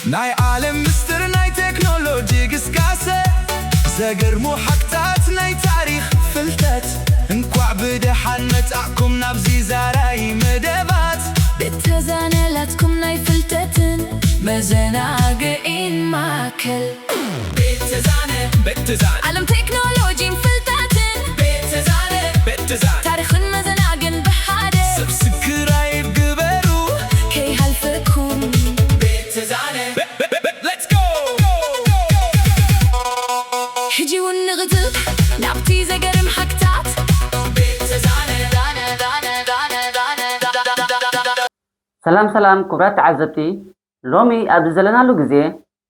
ناي عالم مستر ناي تكنولوجي قسقاسة زقرمو حكتات ناي تاريخ فلتات انكوع بدحان متاعكم نابزي زاراي مدبات بتزانلاتكم ناي فلتتن مزناقين ماكل بتزان عالم تكنولوجي مفلتاتن بتزان تاريخ مزناقين بحادة سبسكرايب قبرو كي هالفكم بتزان let's go هجي ونغتب نابتي زقرم حكتات ሰላም ክብራት ተዓዘብቲ ሎሚ ኣብ ዘለናሉ ግዜ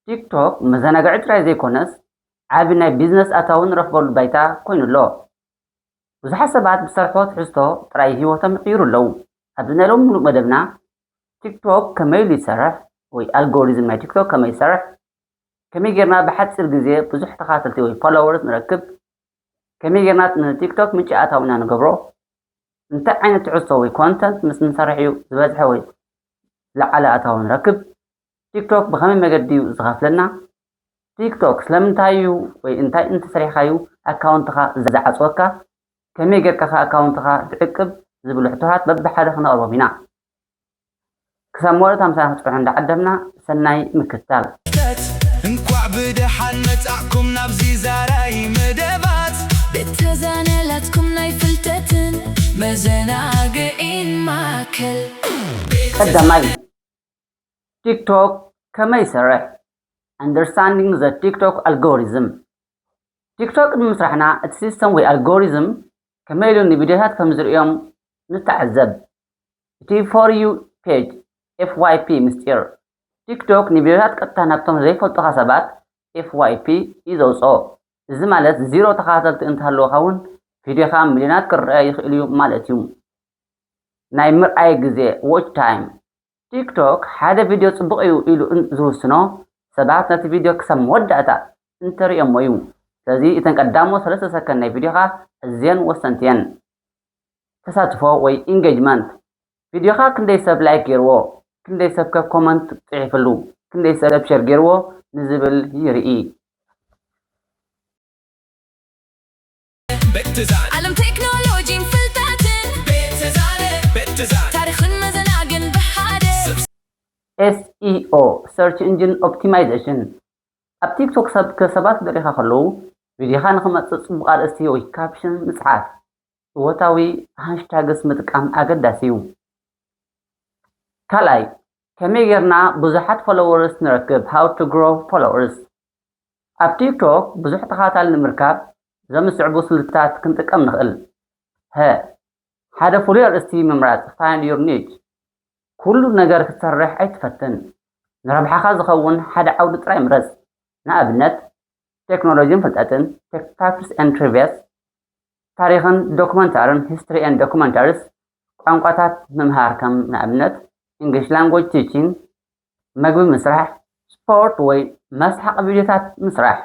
ቲክቶክ መዘናግዒ ጥራይ ዘይኮነስ ዓቢ ናይ ቢዝነስ ኣታውን ረኽበሉ ባይታ ኮይኑ ኣሎ። ብዙሓት ሰባት ብዝሰርሕዎ ትሕዝቶ ጥራይ ሂወቶም ይቕይሩ ኣለዉ። ኣብዚ ናይ ሎሚ ሙሉእ መደብና ቲክቶክ ከመይ ኢሉ ይሰርሕ ወይ ኣልጎሪዝም ናይ ቲክቶክ ከመይ ይሰርሕ፣ ከመይ ጌርና ብሓፂር ግዜ ብዙሕ ተኸታተልቲ ወይ ፎሎወርስ ንረክብ፣ ከመይ ጌርና ንቲክቶክ ምንጪ ኣታዊና ንገብሮ፣ እንታይ ዓይነት ትሕዝቶ ወይ ኮንተንት ምስ ንሰርሕ እዩ ዝበዝሐ ወይ ዝለዓለ ኣታዊ ንረክብ፣ ቲክቶክ ብኸመይ መገዲ እዩ ዝኸፍለና፣ ቲክቶክ ስለምንታይ እዩ ወይ እንታይ እንተሰሪሕካዩ ኣካውንትኻ ዝዓፅወካ፣ ከመይ ጌርካ ኣካውንትኻ ትዕቅብ ዝብሉ ሕቶታት በብሓደ ክነቕርቦም ኢና። ክሳብ ሞለት 50 ክፅሑ እንዳዓደምና ሰናይ ምክትታል። እንኳዕ ብድሓን መጻእኩም ናብዚ ዛራይ መደባት بتزانلاتكم ناي فلتتن مزناقين ماكل ቀዳማይ ቲክቶክ ከመይ ይሰርሕ? Understanding the TikTok algorithm. ቲክቶክ ንምስራሕና እቲ ሲስተም ወይ ኣልጎሪዝም ከመይ ኢሉ ንቪድዮታት ከም ዝርኦም ንተዓዘብ። እቲ for you page FYP ምስጢር ቲክቶክ ንቪድዮታት ቀጥታ ናብቶም ዘይፈልጡኻ ሰባት FYP እዩ ዘውፅኦ። እዚ ማለት ዜሮ ተኸታተልቲ እንተሃለወካ እውን ቪድዮኻ ሚልዮናት ክርአ ይኽእል እዩ ማለት እዩ። ናይ ምርኣይ ግዜ watch time ቲክቶክ ሓደ ቪድዮ ጽቡቕ እዩ ኢሉ ዝውስኖ ሰባት ነቲ ቪድዮ ክሳብ መወዳእታ እንተሪኦሞ እዩ። ስለዚ እተን ቀዳሞ 3 ሰከንድ ናይ ቪድዮኻ ኣዝየን ወሰንቲ እየን። ተሳትፎ ወይ ኢንጌጅመንት ቪድዮኻ ክንደይ ሰብ ላይክ ገይርዎ፣ ክንደይ ሰብ ኮመንት ጽሒፍሉ፣ ክንደይ ሰብ ሸር ገይርዎ ንዝብል ይርኢ። عالم تكنولوجي مفلتاتن بتزان تاريخ مزناقين بحادة SEO search engine optimization ኣብ ቲክቶክ ሰባት ደሪኻ ከለዉ ቪድዮኻ ንኽመፅእ ፅቡቕ ኣርእስቲ ወይ ካፕሽን ምፅሓፍ፣ እወታዊ ሃሽታግስ ምጥቃም ኣገዳሲ እዩ። ካልኣይ ከመይ ጌርና ብዙሓት ፎሎወርስ ንረክብ how to grow followers ኣብ ቲክቶክ ብዙሕ ተኸታታሊ ንምርካብ ዘምስዕቡ ስልትታት ክንጥቀም ንኽእል። ሓደ ፍሉይ ኣርእስቲ ምምራፅ find your niche ኩሉ ነገር ክትሰርሕ ኣይትፈትን። ንረብሓኻ ዝኸውን ሓደ ዓውዲ ጥራይ ምረፅ። ንኣብነት ቴክኖሎጂን ፍልጠትን facts and trivias፣ ታሪኽን ዶኩመንታርን history and documentaries፣ ቋንቋታት ምምሃር ከም ንኣብነት English language teaching፣ መግቢ ምስራሕ፣ ስፖርት ወይ መስሓቕ ቪድዮታት ምስራሕ።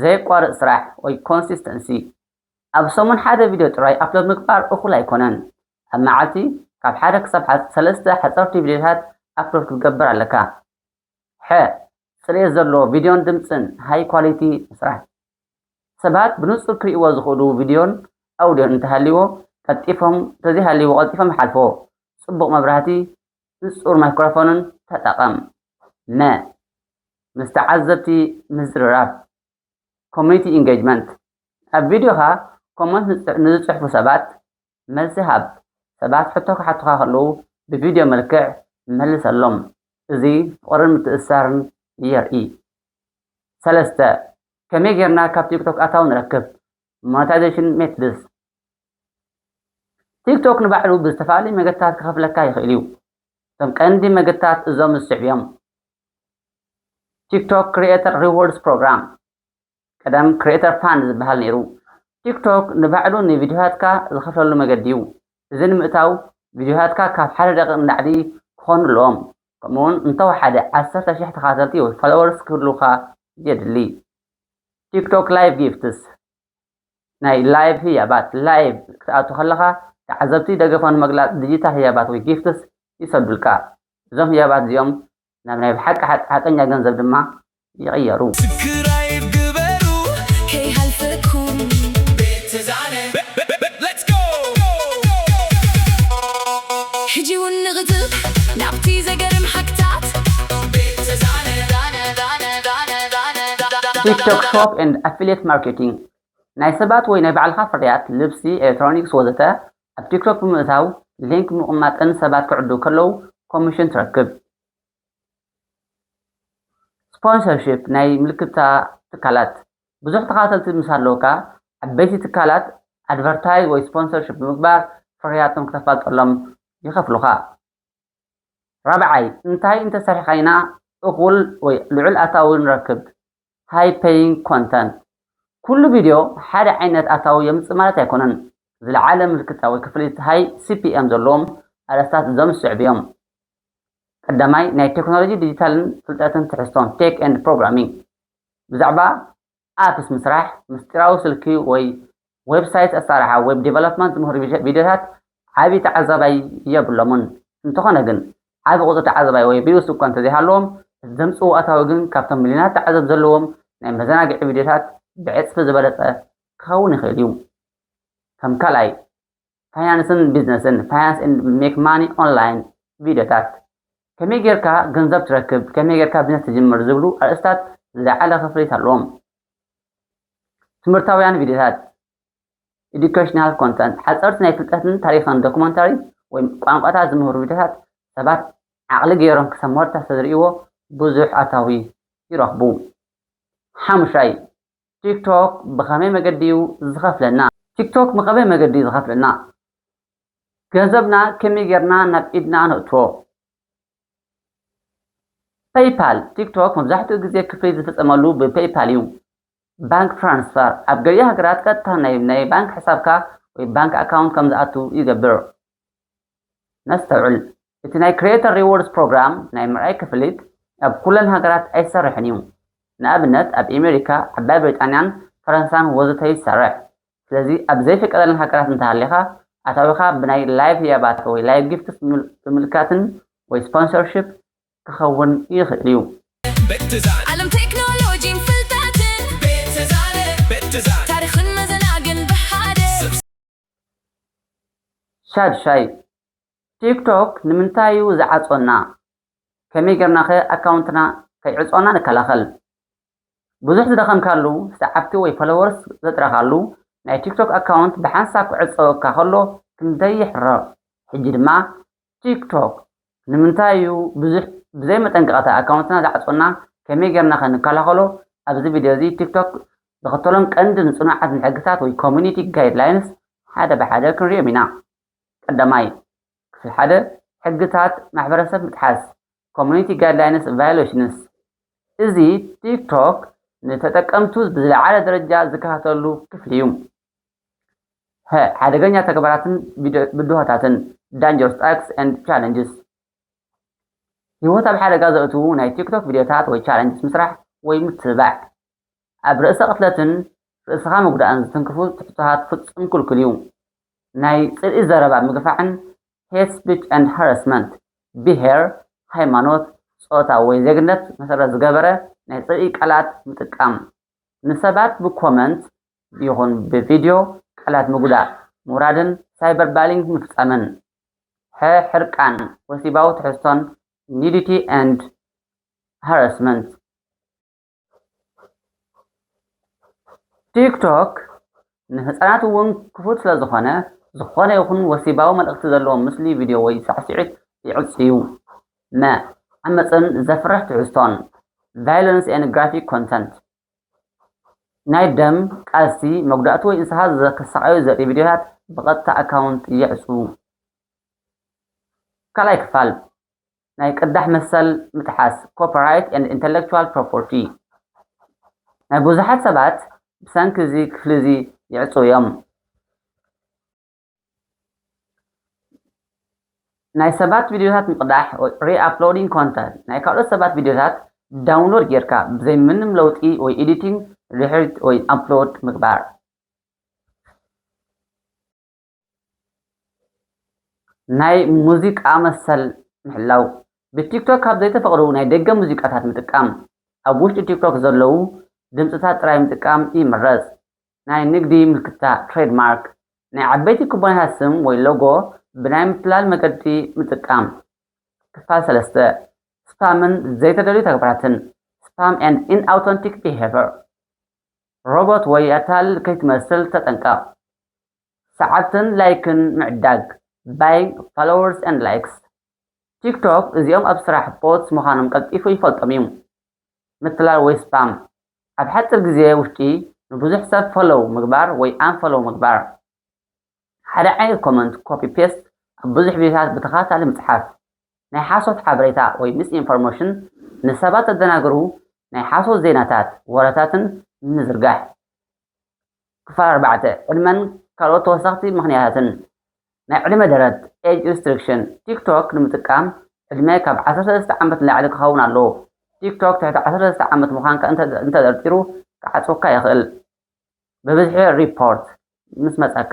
ዘይቋርፅ ስራሕ ወይ consistency ኣብ ሰሙን ሓደ ቪድዮ ጥራይ ኣፕሎድ ምግባር እኹል ኣይኮነን። ኣብ መዓልቲ ካብ 1 ክሳብ 3 ሓፀርቲ ቪድዮታት ኣፕሎድ ክትገብር ኣለካ። ፅሬት ዘለዎ ቪድዮን ድምፅን ሃይ ኳሊቲ ምስራሕ። ሰባት ብንጹር ክርእይዎ ዝኽእሉ ቪድዮን ኣውድዮን እንተሃልይዎ ቀልጢፎም ተዘይሃልይዎ ቀልጢፎም ይሓልፎ። ጽቡቕ መብራህቲ፣ ንጹር ማይክሮፎንን ተጠቐም። ምስ ተዓዘብቲ ምዝርራብ ኮሚኒቲ ኢንጌጅመንት ኣብ ቪድዮኻ ኮመንት ንዝፅሕፉ ሰባት መልሲ ሃብ። ሰባት ሕቶ ክሓቱኻ ከለዉ ብቪድዮ መልክዕ መልሰሎም። እዚ ፍቕርን ምትእስሳርን የርኢ። 3 ከመይ ጌርና ካብ ቲክቶክ ኣታዊ ንረክብ ሞኔታይዜሽን ሜትድስ ቲክቶክ ንባዕሉ ብዝተፈላለዩ መገድታት ክኸፍለካ ይኽእል እዩ። እቶም ቀንዲ መገድታት እዞም ዝስዕብ እዮም። ቲክቶክ ክሪኤተር ሪዋርድስ ፕሮግራም ቀደም ክሪኤተር ፋንድ ዝበሃል ነይሩ። ቲክቶክ ንባዕሉ ንቪድዮታትካ ዝኸፍለሉ መገዲ እዩ። እዚ ንምእታው ቪድዮታትካ ካብ 1 ደቂቕ ንላዕሊ ክኾኑ ኣለዎም። ከምኡውን እንተወሓደ 10,000 ተኸታተልቲ ወይ ፎሎወርስ ክህልውካ የድሊ። ቲክቶክ ላይቭ ጊፍትስ ናይ ላይቭ ህያባት ላይቭ ክትኣቱ ከለኻ ተዓዘብቲ ደገፎን ምግላፅ ዲጂታል ህያባት ወይ ጊፍትስ ይሰዱልካ። እዞም ህያባት እዚኦም ናብ ናይ ብሓቂ ሓቀኛ ገንዘብ ድማ ይቕየሩ። سكرايب قبلو كي هالفكم بيت زانة Let's go هجي ونغتب نعطي زقرم حكتات بيت زانة ቲክቶክ ሾፕ ኤንድ ኣፊሊየት ማርኬቲንግ ናይ ሰባት ወይ ናይ ባዕልካ ፍርያት ልብሲ ኤሌክትሮኒክስ ወዘተ ኣብ ቲክቶክ ብምእታው ሊንክ ምቕማጥን ሰባት ክዕድው ከለዉ ኮሚሽን ትረክብ። ስፖንሰርሺፕ ናይ ምልክታ ትካላት ብዙሕ ተኸታተልቲ ምስ ኣለውካ ዓበይቲ ትካላት ኣድቨርታይዝ ወይ ስፖንሰርሺፕ ብምግባር ፍርያቶም ክተፋልጠሎም ይኸፍሉኻ። ራብዓይ እንታይ እንተሰሪሕካ ኢና እኹል ወይ ልዑል ኣታዊ ንረክብ። ሃይ ፔይንግ ኮንተንት ኩሉ ቪድዮ ሓደ ዓይነት ኣታዊ የምፅእ ማለት ኣይኮነን። ዝለዓለ ምልክታ ወይ ክፍሊት ሃይ ሲፒኤም ዘለዎም ኣርእስታት ዘምስዕብ እዮም። ቀዳማይ ናይ ቴክኖሎጂ ዲጂታልን ፍልጠትን ትሕዝቶን ቴክ ኤንድ ፕሮግራሚንግ ብዛዕባ ኣፕስ ምስራሕ ምስጢራዊ ስልኪ ወይ ዌብሳይት ኣሰራርሓ ዌብ ዲቨሎፕመንት ዝምህሩ ቪድዮታት ዓብዪ ተዓዛባይ የብሎምን። እንተኾነ ግን ዓብ ቁፅሪ ተዓዛባይ ወይ ቪውስ እኳ እንተዘይሃለዎም ዘምፅኡ ኣታዊ ግን ካብቶም ሚልዮናት ተዓዘብ ዘለዎም ናይ መዘናግዒ ቪድዮታት ብዕፅፊ ዝበለፀ ክኸውን ይኽእል እዩ። ከም ካልኣይ ፋይናንስን ቢዝነስን ፋይናንስ ኤንድ ሜክ ማኒ ኦንላይን ቪድዮታት ከመይ ጌርካ ገንዘብ ትረክብ ከመይ ጌርካ ቢዝነስ ትጅምር ዝብሉ ኣርእስታት ዝለዓለ ክፍሊት ኣለዎም። ትምህርታውያን ቪድዮታት ኤዱኬሽናል ኮንተንት ሓፀርቲ ናይ ፍልጠትን ታሪክን ዶኩመንታሪ ወይ ቋንቋታት ዝምህሩ ቪድዮታት ሰባት ዓቕሊ ገይሮም ክሰመርታ ተዝርእይዎ ብዙሕ ኣታዊ ይረኽቡ። ሓሙሻይ ቲክቶክ ብኸመይ መገዲ እዩ ዝኸፍለና? ቲክቶክ ብኸመይ መገዲ እዩ ዝኸፍለና? ገንዘብና ከመይ ጌርና ናብ ኢድና ነእትዎ? ፔይፓል ቲክቶክ መብዛሕትኡ ግዜ ክፍሊት ዝፍፀመሉ ብፔይፓል እዩ። ባንክ ትራንስፈር ኣብ ገሊኡ ሃገራት ቀጥታ ናይ ባንክ ሕሳብካ ወይ ባንክ ኣካውንት ከም ዝኣቱ ይገብር። ነስተውዕል እቲ ናይ ክሪኤተር ሪዎርድስ ፕሮግራም ናይ ምርኣይ ክፍሊት ኣብ ኩለን ሃገራት ኣይሰርሕን እዩ። ንኣብነት ኣብ ኣሜሪካ ዓባይ ብሪጣንያን ፈረንሳን ወዘተ ይሰርሕ። ስለዚ ኣብ ዘይፈቀደለን ሃገራት እንተሃሊኻ ኣታዊኻ ብናይ ላይቭ ህያባት ወይ ላይቭ ጊፍትስ ብምልካትን ወይ ስፖንሰርሺፕ ክኸውን ይኽእል እዩ። ዓለም ቴክኖሎጂ ፍልጠትን ታሪክን መዘናግዕን ብሓደ ሻድሻይ ቲክቶክ ንምንታይ እዩ ዝዓፆና? ከመይ ጌርና ኸ ኣካውንትና ከይዕፆና ንከላኸል? ብዙሕ ዝደኸምካሉ ሰዓብቲ ወይ ፎሎወርስ ዘጥረኻሉ ናይ ቲክቶክ ኣካውንት ብሓንሳብ ክዕፀወካ ከሎ ክንደይ ይሕረቕ። ሕጂ ድማ ቲክቶክ ንምንታይ እዩ ብዙሕ ብዘይ መጠንቀቕታ ኣካውንትና ዝዓፆና ከመይ ጌርና ኸ ንከላኸሎ? ኣብዚ ቪድዮ እዚ ቲክቶክ ዝኽተሎም ቀንዲ ንፅኑዓት ሕግታት ወይ ኮሚኒቲ ጋይድላይንስ ሓደ ብሓደ ክንሪኦም ኢና። ቀዳማይ ክፍሊ ሓደ ሕግታት ማሕበረሰብ ምጥሓስ ኮሚኒቲ ጋይድላይንስ ቫዮሌሽንስ። እዚ ቲክቶክ ንተጠቀምቱ ብዝለዓለ ደረጃ ዝከታተሉ ክፍሊ እዩ። ሓደገኛ ተግባራትን ብድሆታትን ዳንጀርስ ታክስ ኤንድ ቻለንጅስ ሂወት ኣብ ሓደጋ ዘእትዉ ናይ ቲክቶክ ቪድዮታት ወይ ቻለንጅስ ምስራሕ ወይ ምትባዕ ኣብ ርእሰ ቅትለትን ርእስኻ ምግዳእን ዝትንክፉ ትሕቶታት ፍጹም ክልክል እዩ። ናይ ፅልኢ ዘረባ ምግፋዕን ሄት ስፒች ኤንድ ሃራስመንት ብሄር ሃይማኖት ፆታ ወይ ዜግነት መሰረት ዝገበረ ናይ ፅልኢ ቃላት ምጥቃም ንሰባት ብኮመንት ይኹን ብቪድዮ ቃላት ምጉዳእ ምውራድን ሳይበር ባሊንግ ምፍፃምን ሕርቃን ወሲባዊ ትሕዝቶን ኒዲቲ ኤንድ ሃራስመንት። ቲክቶክ ንህፃናት እውን ክፉት ስለ ዝኾነ ዝኾነ ይኹን ወሲባዊ መልእኽቲ ዘለዎ ምስሊ ቪድዮ ወይ ሳዕስዒት ይዕፅዩ። ዓመፅን ዘፍርሕ ትሕዝቶን ቫይለንስ ኤንድ ግራፊክ ኮንተንት ናይ ደም ቃልሲ መጉዳእቲ ወይ እንስሳት ዘከሳቀዩ ዘርኢ ቪድዮታት ብቐጥታ ኣካውንት የዕፁ። ካልኣይ ክፋል ናይ ቅዳሕ መሰል ምጥሓስ ኮፒራይት ኤንድ ኢንተሌክቹዋል ፕሮፐርቲ ናይ ብዙሓት ሰባት ብሰንኪ እዚ ክፍሊ እዚ ይዕፁ እዮም። ናይ ሰባት ቪድዮታት ምቅዳሕ ሪአፕሎዲንግ ኮንተንት ናይ ካልኦት ሰባት ቪድዮታት ዳውንሎድ ጌርካ ብዘይ ምንም ለውጢ ወይ ኤዲቲንግ ሪሄድ ወይ ኣፕሎድ ምግባር። ናይ ሙዚቃ መሰል ምሕላው ብቲክቶክ ካብ ዘይተፈቅዱ ናይ ደገ ሙዚቃታት ምጥቃም ኣብ ውሽጢ ቲክቶክ ዘለዉ ድምፅታት ጥራይ ምጥቃም ይምረፅ። ናይ ንግዲ ምልክታት ትሬድማርክ ናይ ዓበይቲ ኩባንያታት ስም ወይ ሎጎ ብናይ ምፍላል መገዲ ምጥቃም። ክፋል 3 ስፓምን ዘይተደልዩ ተግባራትን ስፓም ኤንድ ኢንአውተንቲክ ቢሄቪየር ሮቦት ወይ ኣታል ከይትመስል ተጠንቀቕ። ሰዓትን ላይክን ምዕዳግ ባይንግ ፎሎወርስ ኤንድ ላይክስ ቲክቶክ እዚኦም ኣብ ስራሕ ቦትስ ምዃኖም ቀልጢፉ ይፈልጦም እዩ። ምትላል ወይ ስፓም ኣብ ሓፂር ግዜ ውሽጢ ንብዙሕ ሰብ ፎሎው ምግባር ወይ ኣንፎሎው ምግባር። ሓደ ዓይነት ኮመንት ኮፒ ፔስት ኣብ ብዙሕ ቪድዮታት ብተኸታታሊ ምፅሓፍ። ናይ ሓሶት ሓበሬታ ወይ ሚስ ኢንፎርሜሽን ንሰባት ተደናግሩ ናይ ሓሶት ዜናታት ወረታትን ምዝርጋሕ። ክፋል 4 ዕድመን ካልኦት ተወሳኽቲ ምኽንያታትን ናይ ዕድመ ደረት ኤጅ ሪስትሪክሽን ቲክቶክ ንምጥቃም ዕድመ ካብ 13 ዓመት ንላዕሊ ክኸውን ኣለዎ። ቲክቶክ ትሕቲ 13 ዓመት ምዃንካ እንተጠርጢሩ ክዓፅወካ ይኽእል። ብብዝሒ ሪፖርት ምስ መፀካ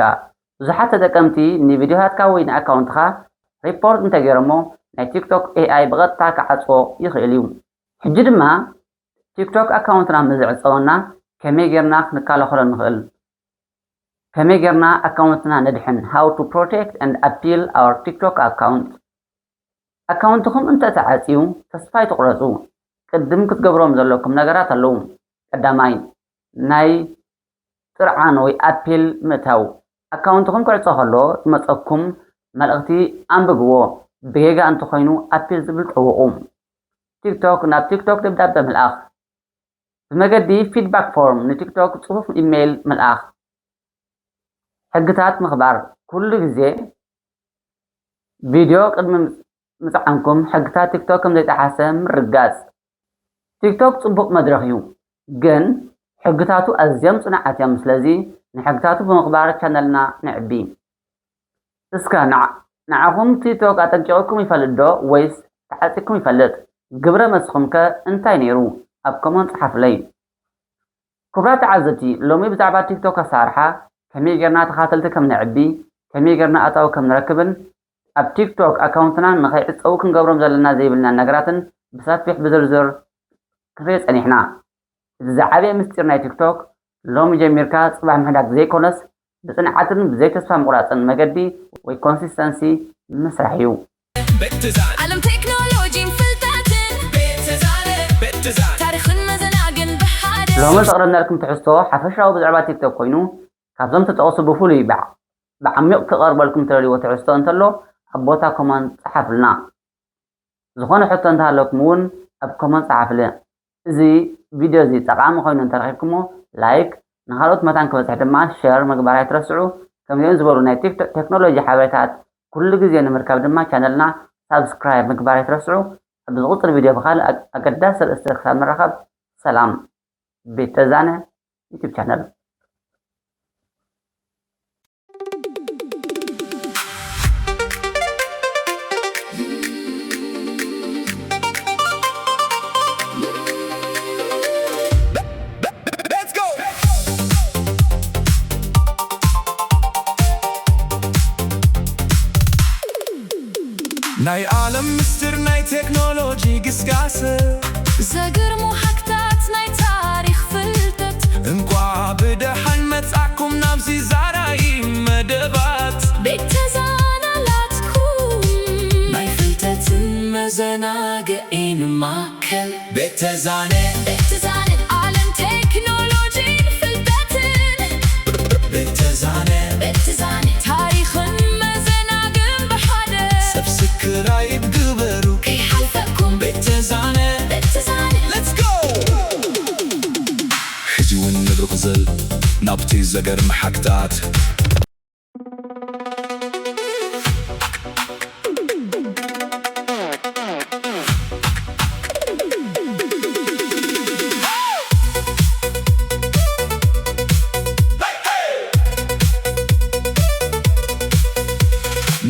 ብዙሓት ተጠቀምቲ ንቪድዮታትካ ወይ ንኣካውንትካ ሪፖርት እንተገይሮሞ ናይ ቲክቶክ ኤኣይ ብቐጥታ ክዓፅዎ ይኽእል እዩ። ሕጂ ድማ ቲክቶክ ኣካውንትና ምዝዕፀወና ከመይ ጌርና ክንከላኸሎ ንኽእል? ከመይ ጌርና ኣካውንትና ነድሕን? how to protect and appeal our TikTok account ኣካውንትኩም እንተተዓፅዩ ተስፋ ይትቁረፁ። ቅድም ክትገብሮም ዘለኩም ነገራት ኣለዉ። ቀዳማይ ናይ ጥርዓን ወይ ኣፒል ምእታው። ኣካውንትኩም ክዕፆ ከሎ ዝመፀኩም መልእኽቲ ኣንብብዎ። ብጌጋ እንተኮይኑ ኣፒል ዝብል ጠውቑ። ቲክቶክ ናብ ቲክቶክ ደብዳቤ ምልኣኽ። ብመገዲ ፊድባክ ፎርም ንቲክቶክ ፅሑፍ ኢሜይል ምልኣኽ። ሕግታት ምኽባር ኩሉ ግዜ ቪድዮ ቅድሚ ምፅዓንኩም ሕግታት ቲክቶክ ከም ዘይጠሓሰ ምርጋፅ። ቲክቶክ ፅቡቕ መድረኽ እዩ፣ ግን ሕግታቱ ኣዝዮም ፅኑዓት እዮም። ስለዚ ንሕግታቱ ብምኽባር ቻነልና ንዕቢ። እስከ ንዓኹም ቲክቶክ ኣጠንቂቕኩም ይፈልጥ ዶ ወይስ ተዓፂኩም ይፈልጥ? ግብረ መስኹም ከ እንታይ ነይሩ? ኣብ ኮመንት ፀሓፍለይ። ክቡራት ተዓዘብቲ ሎሚ ብዛዕባ ቲክቶክ ኣሰራርሓ ከመይ ጌርና ተኸታተልቲ ከም ንዕቢ ከመይ ጌርና ኣታዊ ከም ንረክብን ኣብ ቲክቶክ ኣካውንትና ንኸይዕፀው ክንገብሮም ዘለና ዘይብልና ነገራትን ብሰፊሕ ብዝርዝር ክንሪኦ ፀኒሕና። እቲ ዝዓበየ ምስጢር ናይ ቲክቶክ ሎሚ ጀሚርካ ፅባሕ ምሕዳግ ዘይኮነስ ብፅንዓትን ብዘይ ተስፋ ምቁራፅን መገዲ ወይ ኮንሲስተንሲ ምስራሕ እዩ። ዓለም ቴክኖሎጂን ፍልጠትን ታሪኽን መዘናግን ብሓደ ሎሚ ዘቕረብናልኩም ትሕዝቶ ሓፈሻዊ ብዛዕባ ቲክቶክ ኮይኑ ካብዞም ተጠቕሱ ብፍሉይ ብዓሚቕ ክቐርበልኩም ተደልይዎ ትሕዝቶ እንተሎ ኣብ ቦታ ኮመንት ፀሓፍልና። ዝኾነ ሕቶ እንተሃለኩም እውን ኣብ ኮመንት ፀሓፍለ። እዚ ቪድዮ እዚ ጠቃሚ ኮይኑ እንተረኺብኩሞ ላይክ፣ ንኻልኦት መታን ክበፅሕ ድማ ሼር ምግባር ኣይትረስዑ። ከምዚኦም ዝበሉ ናይ ቴክኖሎጂ ሓበሬታት ኩሉ ግዜ ንምርካብ ድማ ቻነልና ሳብስክራይብ ምግባር ኣይትረስዑ። ኣብ ዝቕፅል ቪድዮ ብካልእ ኣገዳሲ ርእስቲ ክሳብ ምረኸብ ሰላም። ቤት ተዛነ ዩቲብ ቻነል ናይ ዓለም ምስጢር ናይ ቴክኖሎጂ ግስጋሴ ዘግርሙ ሓቅታት ናይ ታሪኽ ፍልጠት እንኳዕ ብደሓን መጻእኩም ናብዚ ዛራይ መደባት ቤት ተዛናላትኩም ናይ ፍልጠትን መዘናግዒን ማእከል ቤት ተዛነ ዓለም ቴክኖሎጂን ፍልጠትን ቤት ተዛነ ታሪኽን መዘናግዕን ብሓደ ሰብስክራይብ ግበሩ ከይሓልፈኩም ቤት ተዛነ Let's go ሕጂ እውን ንብርክዘል ናብቲ ዘገርም ሓቅታት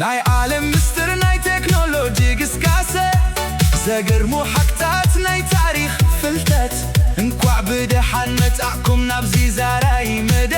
ናይ ዓለም ምስጢር ናይ ቴክኖሎጂ ግስጋሴ ዘገርሙ ሓቅታት ናይ ታሪኽ ፍልጠት እንኳዕ ብደሓን መጻእኩም ናብዚ ዛራይ መደ